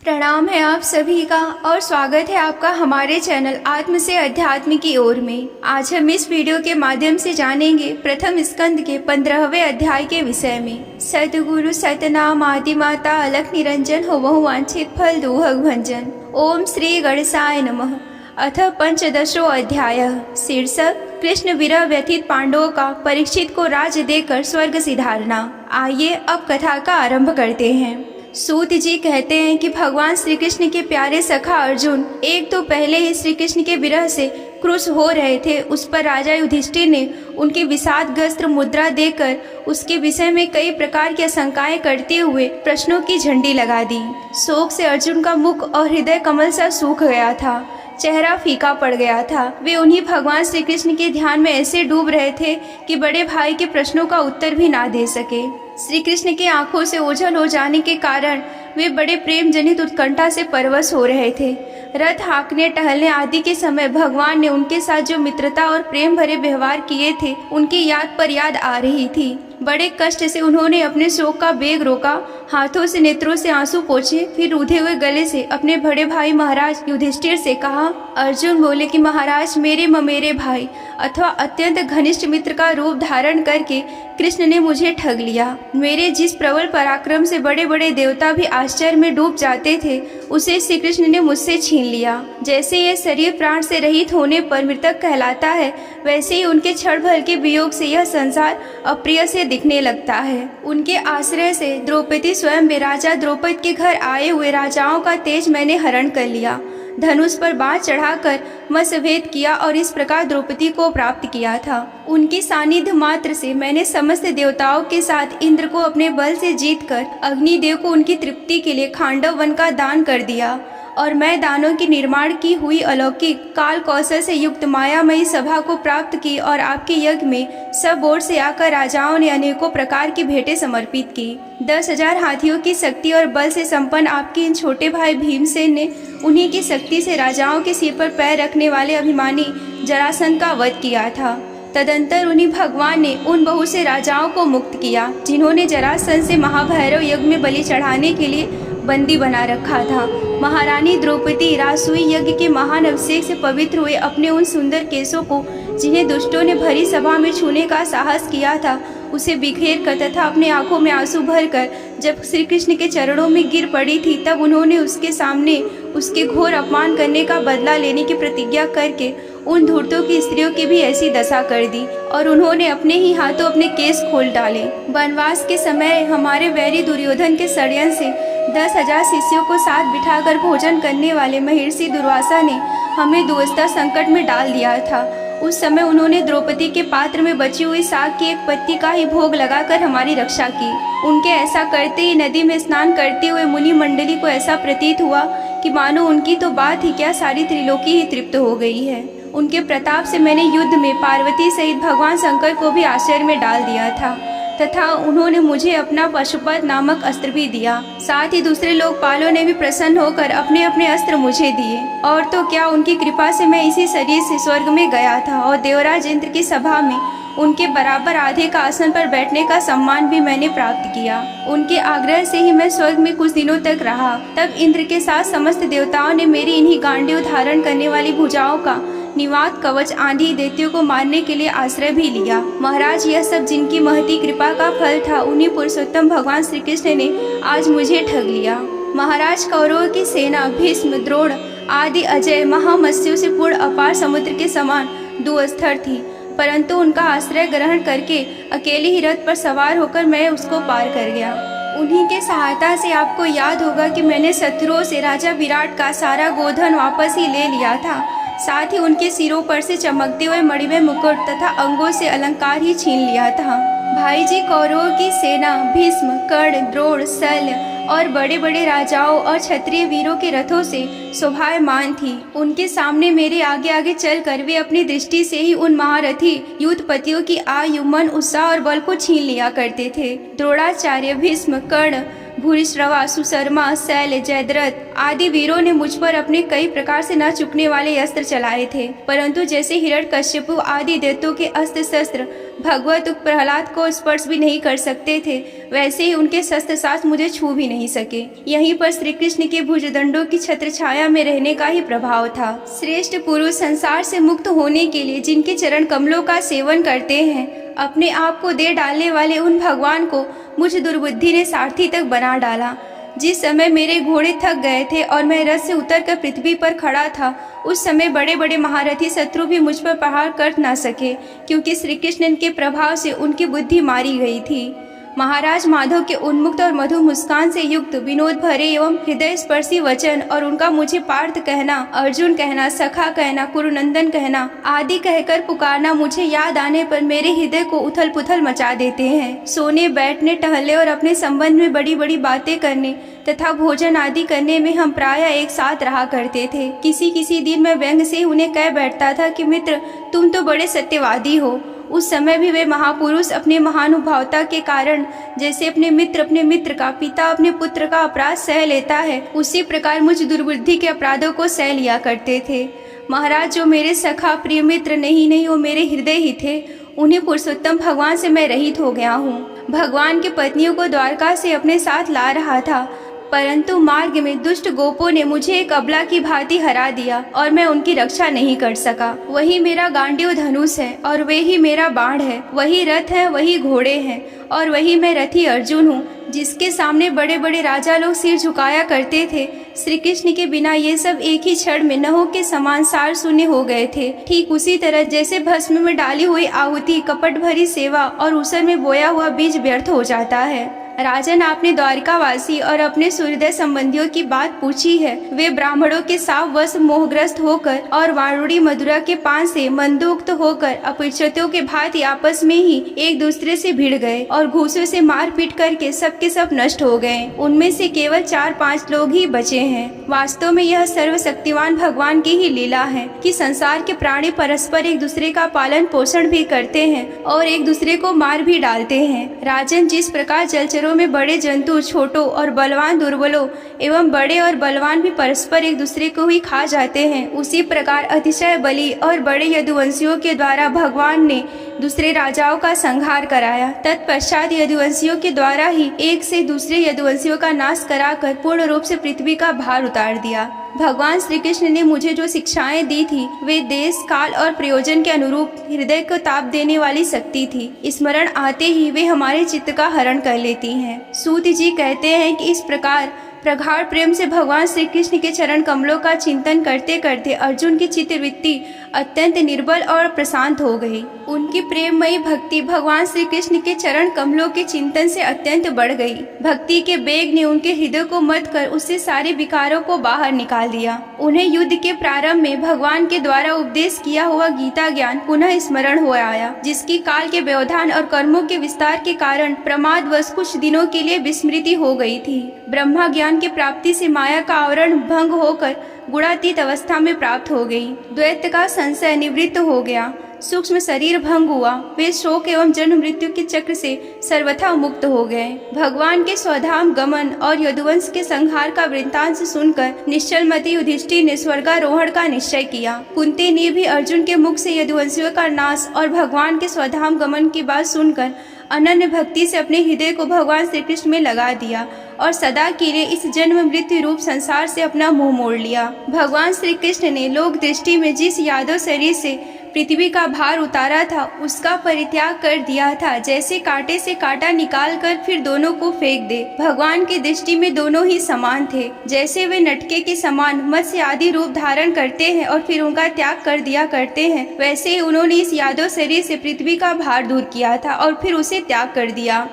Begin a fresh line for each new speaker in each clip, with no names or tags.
प्रणाम है आप सभी का और स्वागत है आपका हमारे चैनल आत्म से अध्यात्म की ओर में। आज हम इस वीडियो के माध्यम से जानेंगे प्रथम स्कंद के 15वें अध्याय के विषय में। सतगुरु सतनाम आदि माता अलख निरंजन हो बहु वांछित फल दुहग भंजन। ओम श्री गणेशाय नमः। अथ पंचदशो अध्याय। शीर्षक कृष्ण विरह व्यथित पांडवों का परीक्षित को राज्य देकर स्वर्ग सिधारना। आइए अब कथा का आरंभ करते हैं। सूत जी कहते हैं कि भगवान श्री कृष्ण के प्यारे सखा अर्जुन एक तो पहले ही श्री कृष्ण के विरह से क्रुश हो रहे थे। उस पर राजा युधिष्ठिर ने उनकी विषादग्रस्त मुद्रा देकर उसके विषय में कई प्रकार की आशंकाएं करते हुए प्रश्नों की झंडी लगा दी। शोक से अर्जुन का मुख और हृदय कमल सा सूख गया था, चेहरा फीका पड़ गया था। वे उन्हीं भगवान श्री कृष्ण के ध्यान में ऐसे डूब रहे थे कि बड़े भाई के प्रश्नों का उत्तर भी ना दे सके। श्री कृष्ण की आंखों से ओझल हो जाने के कारण वे बड़े प्रेम जनित उत्कंठा से परवश हो रहे थे। रथ हाँकने टहलने आदि के समय भगवान ने उनके साथ जो मित्रता और प्रेम भरे व्यवहार किए थे उनकी याद पर याद आ रही थी। बड़े कष्ट से उन्होंने अपने शोक का वेग रोका, हाथों से नेत्रों से आंसू पोंछे, फिर रूधे हुए गले से अपने बड़े भाई महाराज युधिष्ठिर से कहा। अर्जुन बोले कि महाराज, मेरे ममेरे भाई अथवा अत्यंत घनिष्ठ मित्र का रूप धारण करके कृष्ण ने मुझे ठग लिया। मेरे जिस प्रबल पराक्रम से बड़े बड़े देवता भी आश्चर्य में डूब जाते थे उसे श्री कृष्ण ने मुझसे छीन लिया। जैसे यह शरीर प्राण से रहित होने पर मृतक कहलाता है, वैसे ही उनके क्षण भर के वियोग से यह संसार अप्रिय से दिखने लगता है। उनके आश्रय से द्रौपदी स्वयं भी राजा द्रौपदी के घर आए हुए राजाओं का तेज मैंने हरण कर लिया। धनुष पर बाण चढ़ाकर मसभेद किया और इस प्रकार द्रौपदी को प्राप्त किया था। उनकी सानिध्य मात्र से मैंने समस्त देवताओं के साथ इंद्र को अपने बल से जीतकर अग्निदेव को उनकी तृप्ति के लिए खांडव वन का दान कर दिया और मैं दानों की निर्माण की हुई अलौकिक काल कौशल से युक्त मायामयी सभा को प्राप्त की और आपके यज्ञ में सब ओर से आकर राजाओं ने अनेकों प्रकार की भेंटें समर्पित की। 10,000 हाथियों की शक्ति और बल से संपन्न आपके इन छोटे भाई भीमसेन ने उन्हीं की शक्ति से राजाओं के सिर पर पैर रखने वाले अभिमानी जरासंध का वध किया था। तदंतर उन्हीं भगवान ने उन बहुत से राजाओं को मुक्त किया जिन्होंने जरासंध से महाभैरव यज्ञ में बलि चढ़ाने के लिए बंदी बना रखा था। महारानी द्रौपदी राजसूय यज्ञ के महान अभिषेक से पवित्र हुए अपने उन सुंदर केशों को जिन्हें दुष्टों ने भरी सभा में छूने का साहस किया था उसे बिखेर कर तथा अपने आंखों में आंसू भरकर जब श्री कृष्ण के चरणों में गिर पड़ी थी तब उन्होंने उसके सामने उसके घोर अपमान करने का बदला लेने की प्रतिज्ञा करके उन धूर्तों की स्त्रियों की भी ऐसी दशा कर दी और उन्होंने अपने ही हाथों अपने केस खोल डाले। वनवास के समय हमारे वैरी दुर्योधन के षड्यंत्र से 10,000 शिष्यों को साथ बिठाकर भोजन करने वाले महर्षि दुर्वासा ने हमें दुअस्ता संकट में डाल दिया था। उस समय उन्होंने द्रौपदी के पात्र में बची हुई साग की एक पत्ती का ही भोग लगाकर हमारी रक्षा की। उनके ऐसा करते ही नदी में स्नान करते हुए मुनि मंडली को ऐसा प्रतीत हुआ कि मानो उनकी तो बात ही क्या सारी त्रिलोकी ही तृप्त हो गई है। उनके प्रताप से मैंने युद्ध में पार्वती सहित भगवान शंकर को भी आश्चर्य में डाल दिया था तथा उन्होंने मुझे अपना पशुपत नामक अस्त्र भी दिया। साथ ही दूसरे लोकपालों ने भी प्रसन्न होकर अपने अपने अस्त्र मुझे दिए और तो क्या उनकी कृपा से मैं इसी शरीर से स्वर्ग में गया था और देवराज इंद्र की सभा में उनके बराबर आधे का आसन पर बैठने का सम्मान भी मैंने प्राप्त किया। उनके आग्रह से ही मैं स्वर्ग में कुछ दिनों तक रहा। तब इंद्र के साथ समस्त देवताओं ने मेरी इन्हीं गांडीव धारण करने वाली भुजाओं का निवात कवच आदि दैत्यों को मारने के लिए आश्रय भी लिया। महाराज, यह सब जिनकी महती कृपा का फल था उन्हीं पुरुषोत्तम भगवान श्री कृष्ण ने आज मुझे ठग लिया। महाराज, कौरवों की सेना भीष्म, द्रोण आदि अजय महामत्स्यों से पूर्ण अपार समुद्र के समान दुअस्तर थी, परंतु उनका आश्रय ग्रहण करके अकेले ही रथ पर सवार होकर मैं उसको पार कर गया। उन्हीं के सहायता से आपको याद होगा कि मैंने शत्रुओं से राजा विराट का सारा गोधन वापस ही ले लिया था। साथ ही उनके सिरों पर से चमकते हुए मणिमय मुकुट तथा अंगों से अलंकार ही छीन लिया था। भाई जी, कौरवों की सेना भीष्म, कर्ण, द्रोण, शल्य और बड़े बड़े राजाओं और क्षत्रिय वीरों के रथों से शोभायमान थी। उनके सामने मेरे आगे आगे चलकर वे अपनी दृष्टि से ही उन महारथी युद्धपतियों की आयु, मन, उत्साह और बल को छीन लिया करते थे। द्रोणाचार्य, भीष्म, कर्ण, भूरिश्रवा, सुशर्मा, शैल, जयद्रथ आदि वीरों ने मुझ पर अपने कई प्रकार से न चुकने वाले अस्त्र चलाए थे, परंतु जैसे हिरण्यकश्यप आदि दैत्यों के अस्त्र शस्त्र भगवत प्रहलाद को स्पर्श भी नहीं कर सकते थे, वैसे ही उनके शस्त्र शास्त्र मुझे छू भी नहीं सके। यहीं पर श्री कृष्ण के भुजदंडों की छत्र छाया में रहने का ही प्रभाव था। श्रेष्ठ पुरुष संसार से मुक्त होने के लिए जिनके चरण कमलों का सेवन करते हैं, अपने आप को दे डालने वाले उन भगवान को मुझ दुर्बुद्धि ने सारथी तक बना डाला। जिस समय मेरे घोड़े थक गए थे और मैं रथ से उतरकर पृथ्वी पर खड़ा था, उस समय बड़े बड़े महारथी शत्रु भी मुझ पर प्रहार कर न सके, क्योंकि श्री कृष्ण के प्रभाव से उनकी बुद्धि मारी गई थी। महाराज माधव के उन्मुक्त और मधुर मुस्कान से युक्त विनोद भरे एवं हृदय स्पर्शी वचन और उनका मुझे पार्थ कहना, अर्जुन कहना, सखा कहना, कुरुनंदन कहना आदि कहकर पुकारना मुझे याद आने पर मेरे हृदय को उथल पुथल मचा देते हैं। सोने, बैठने, टहलने और अपने संबंध में बड़ी बड़ी बातें करने तथा भोजन आदि करने में हम प्रायः एक साथ रहा करते थे। किसी किसी दिन मैं व्यंग से उन्हें कह बैठता था कि मित्र, तुम तो बड़े सत्यवादी हो। उस समय भी वे महापुरुष अपने महानुभावता के कारण जैसे अपने मित्र का, पिता अपने पुत्र का अपराध सह लेता है, उसी प्रकार मुझ दुर्बुद्धि के अपराधों को सह लिया करते थे। महाराज, जो मेरे सखा प्रिय मित्र नहीं वो मेरे हृदय ही थे, उन्हें पुरुषोत्तम भगवान से मैं रहित हो गया हूँ। भगवान की पत्नियों को द्वारका से अपने साथ ला रहा था, परंतु मार्ग में दुष्ट गोपों ने मुझे एक अबला की भांति हरा दिया और मैं उनकी रक्षा नहीं कर सका। वही मेरा गांडीव धनुष है और वे ही मेरा बाण है, वही रथ है, वही घोड़े हैं और वही मैं रथी अर्जुन हूँ, जिसके सामने बड़े बड़े राजा लोग सिर झुकाया करते थे। श्री कृष्ण के बिना ये सब एक ही क्षण में नहों के समान सार शून्य हो गए थे। ठीक उसी तरह जैसे भस्म में डाली हुई आहुति, कपट भरी सेवा और उसर में बोया हुआ बीज व्यर्थ हो जाता है। राजन, आपने द्वारिकावासी और अपने सूर्योदय संबंधियों की बात पूछी है। वे ब्राह्मणों के साव वश मोहग्रस्त होकर और वारुणी मधुरा के पान से मंदोक्त होकर अपरिचितों के भांति आपस में ही एक दूसरे से भिड़ गए और घूसों से मार पीट करके सबके सब नष्ट हो गए। उनमें से केवल 4-5 लोग ही बचे हैं। वास्तव में यह सर्वशक्तिवान भगवान की ही लीला है कि संसार के प्राणी परस्पर एक दूसरे का पालन पोषण भी करते हैं और एक दूसरे को मार भी डालते हैं। राजन, जिस प्रकार जलचरों में बड़े जंतु छोटों और बलवान दुर्बलों एवं बड़े और बलवान भी परस्पर एक दूसरे को ही खा जाते हैं, उसी प्रकार अतिशय बली और बड़े यदुवंशियों के द्वारा भगवान ने दूसरे राजाओं का संहार कराया। तत्पश्चात यदुवंशियों के द्वारा ही एक से दूसरे यदुवंशियों का नाश कराकर पूर्ण रूप से पृथ्वी का भार उतार दिया। भगवान श्री कृष्ण ने मुझे जो शिक्षाएं दी थी, वे देश, काल और प्रयोजन के अनुरूप हृदय को ताप देने वाली शक्ति थी। स्मरण आते ही वे हमारे चित्त का हरण कर लेती हैं। सूत जी कहते हैं कि इस प्रकार प्रगाढ़ प्रेम से भगवान श्री कृष्ण के चरण कमलों का चिंतन करते करते अर्जुन की चित्तवृत्ति अत्यंत निर्बल और प्रशांत हो गई। उनकी प्रेममयी भक्ति भगवान श्री कृष्ण के चरण कमलों के चिंतन से अत्यंत बढ़ गई। भक्ति के बेग ने उनके हृदय को मत कर उससे सारे विकारों को बाहर निकाल दिया। उन्हें युद्ध के प्रारंभ में भगवान के द्वारा उपदेश किया हुआ गीता ज्ञान पुनः स्मरण हो आया, जिसकी काल के व्यवधान और कर्मों के विस्तार के कारण प्रमादवश कुछ दिनों के लिए विस्मृति हो गई थी। ब्रह्मा ज्ञान की प्राप्ति से माया का आवरण भंग होकर गुणातीत अवस्था में प्राप्त हो गई। द्वैत का संशय निवृत्त हो गया, सूक्ष्म शरीर भंग हुआ। वे शोक एवं जन्म मृत्यु के चक्र से सर्वथा मुक्त हो गए। भगवान के स्वधाम गमन और यदुवंश के संहार का वृत्तांत सुनकर निश्चलमती युधिष्ठिर ने स्वर्गारोहण का निश्चय किया। कुंती ने भी अर्जुन के मुख से यदुवंशियों का नाश और भगवान के स्वधाम गमन की बात सुनकर अनन्य भक्ति से अपने हृदय को भगवान श्री कृष्ण में लगा दिया और सदा के लिए इस जन्म मृत्यु रूप संसार से अपना मुंह मोड़ लिया। भगवान श्री कृष्ण ने लोक दृष्टि में जिस यादव शरीर से पृथ्वी का भार उतारा था, उसका परित्याग कर दिया था, जैसे कांटे से कांटा निकाल कर फिर दोनों को फेंक दे। भगवान की दृष्टि में दोनों ही समान थे। जैसे वे नटके के समान मत्स्य आदि रूप धारण करते हैं और फिर उनका त्याग कर दिया करते हैं, वैसे ही उन्होंने इस यादव शरीर से पृथ्वी का भार दूर किया था और फिर उसे त्याग कर दिया।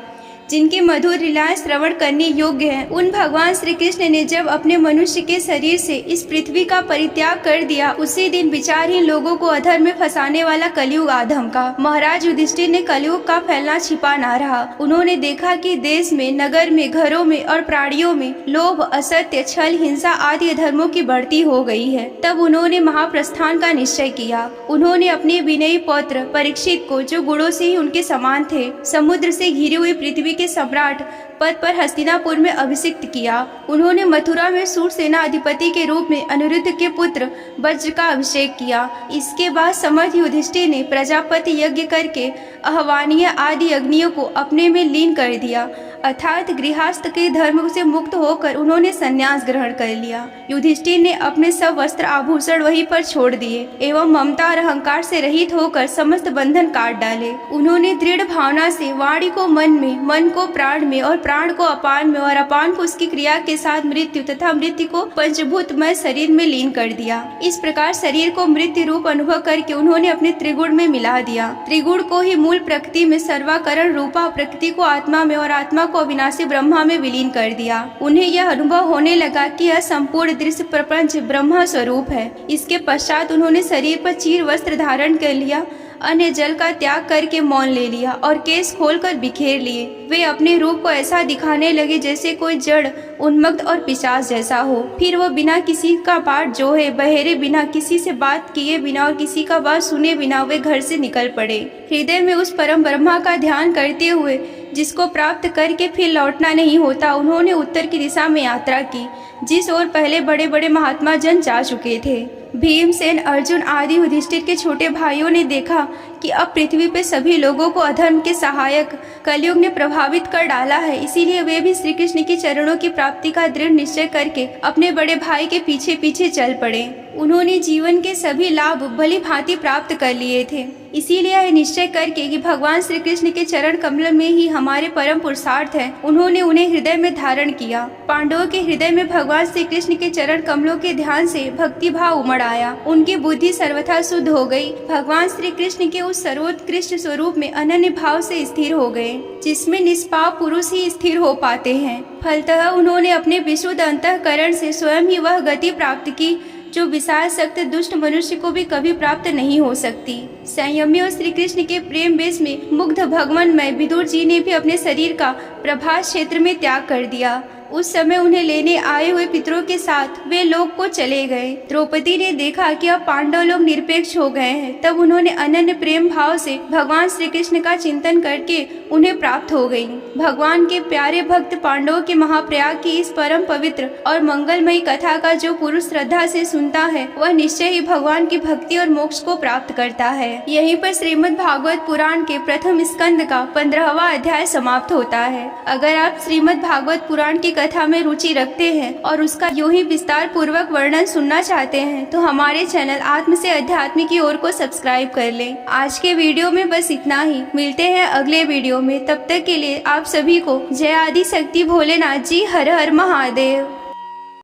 जिनके मधुर लीलाएं श्रवण करने योग्य हैं, उन भगवान श्री कृष्ण ने जब अपने मनुष्य के शरीर से इस पृथ्वी का परित्याग कर दिया, उसी दिन विचारहीन लोगों को अधर में फंसाने वाला कलयुग आ धमका। महाराज युधिष्ठिर ने कलयुग का फैलना छिपा ना रहा। उन्होंने देखा कि देश में, नगर में, घरों में और प्राणियों में लोभ, असत्य, छल, हिंसा आदि अधर्मों की बढ़ती हो गई है। तब उन्होंने महाप्रस्थान का निश्चय किया। उन्होंने अपने विनयी पौत्र परीक्षित को, जो गुणों से ही उनके समान थे, समुद्र से घिरी हुई पृथ्वी के सम्राट पद पर हस्तिनापुर में अभिषिक्त किया। उन्होंने मथुरा में सूर सेनाधिपति के रूप में अनिरुद्ध के पुत्र वज्र का अभिषेक किया। इसके बाद समर्थ युधिष्ठिर ने प्रजापति यज्ञ करके आहवानीय आदि अग्नियों को अपने में लीन कर दिया, अर्थात गृहस्थ के धर्म से मुक्त होकर उन्होंने संन्यास ग्रहण कर लिया। युधिष्ठिर ने अपने सब वस्त्र आभूषण वहीं पर छोड़ दिए एवं ममता और अहंकार से रहित होकर समस्त बंधन काट डाले। उन्होंने दृढ़ भावना से वाणी को मन में, मन को प्राण में और प्राण को अपान में और अपान को उसकी क्रिया के साथ मृत्यु तथा मृत्यु को पंचभूतमय शरीर में लीन कर दिया। इस प्रकार शरीर को मृत्यु रूप अनुभव करके उन्होंने अपने त्रिगुण में मिला दिया। त्रिगुण को ही मूल प्रकृति में सर्वाकरण रूपा, प्रकृति को आत्मा में और आत्मा को अविनाशी ब्रह्मा में विलीन कर दिया। उन्हें यह अनुभव होने लगा कि यह संपूर्ण दृश्य प्रपंच ब्रह्मा स्वरूप है। इसके पश्चात उन्होंने शरीर पर चीर वस्त्र धारण कर लिया, अन्य जल का त्याग करके मौन ले लिया और केस खोलकर बिखेर लिए। वे अपने रूप को ऐसा दिखाने लगे जैसे कोई जड़, उन्मत्त और पिशाच जैसा हो। फिर वो बिना किसी का बाट जोहे, बहेरे बिना, किसी से बात किए बिना और किसी का बात सुने बिना वे घर से निकल पड़े। हृदय में उस परम ब्रह्मा का ध्यान करते हुए, जिसको प्राप्त करके फिर लौटना नहीं होता, उन्होंने उत्तर की दिशा में यात्रा की, जिस ओर पहले बड़े बड़े महात्मा जन जा चुके थे। भीमसेन, अर्जुन आदि युधिष्ठिर के छोटे भाइयों ने देखा कि अब पृथ्वी पे सभी लोगों को अधर्म के सहायक कलयुग ने प्रभावित कर डाला है। इसीलिए वे भी श्री कृष्ण के चरणों की प्राप्ति का दृढ़ निश्चय करके अपने बड़े भाई के पीछे पीछे चल पड़े। उन्होंने जीवन के सभी लाभ भली भांति प्राप्त कर लिए थे। इसीलिए यह निश्चय करके कि भगवान श्री कृष्ण के चरण कमल में ही हमारे परम पुरुषार्थ है, उन्होंने उन्हें हृदय में धारण किया। पांडवों के हृदय में भगवान श्री कृष्ण के चरण कमलों के ध्यान से भक्ति भाव उमड़ आया। उनकी बुद्धि सर्वथा शुद्ध हो गई। भगवान श्री कृष्ण के उस सर्वोत्कृष्ट स्वरूप में अनन्य भाव से स्थिर हो गए, जिसमें निष्पाप पुरुष ही स्थिर हो पाते हैं। फलतः उन्होंने अपने विशुद्ध अंतःकरण से स्वयं ही वह गति प्राप्त की जो विशाल शक्त दुष्ट मनुष्य को भी कभी प्राप्त नहीं हो सकती। संयमी और श्री कृष्ण के प्रेम वेश में मुग्ध भगवानमय विदुर जी ने भी अपने शरीर का प्रभास क्षेत्र में त्याग कर दिया। उस समय उन्हें लेने आए हुए पितरों के साथ वे लोग को चले गए। द्रौपदी ने देखा कि अब पांडव लोग निरपेक्ष हो गए हैं। तब उन्होंने अनन्य प्रेम भाव से भगवान श्री कृष्ण का चिंतन करके उन्हें प्राप्त हो गई। भगवान के प्यारे भक्त पांडवों के महाप्रयाग की इस परम पवित्र और मंगलमयी कथा का जो पुरुष श्रद्धा से सुनता है, वह निश्चय ही भगवान की भक्ति और मोक्ष को प्राप्त करता है। यहीं पर श्रीमद् भागवत पुराण के प्रथम स्कंद का 15वां अध्याय समाप्त होता है। अगर आप श्रीमद् भागवत पुराण की कथा में रुचि रखते हैं और उसका यूं ही विस्तार पूर्वक वर्णन सुनना चाहते हैं, तो हमारे चैनल आत्म से अध्यात्म की ओर को सब्सक्राइब कर लें। आज के वीडियो में बस इतना ही। मिलते हैं अगले वीडियो में। तब तक के लिए आप सभी को जय आदि शक्ति भोलेनाथ जी। हर हर महादेव।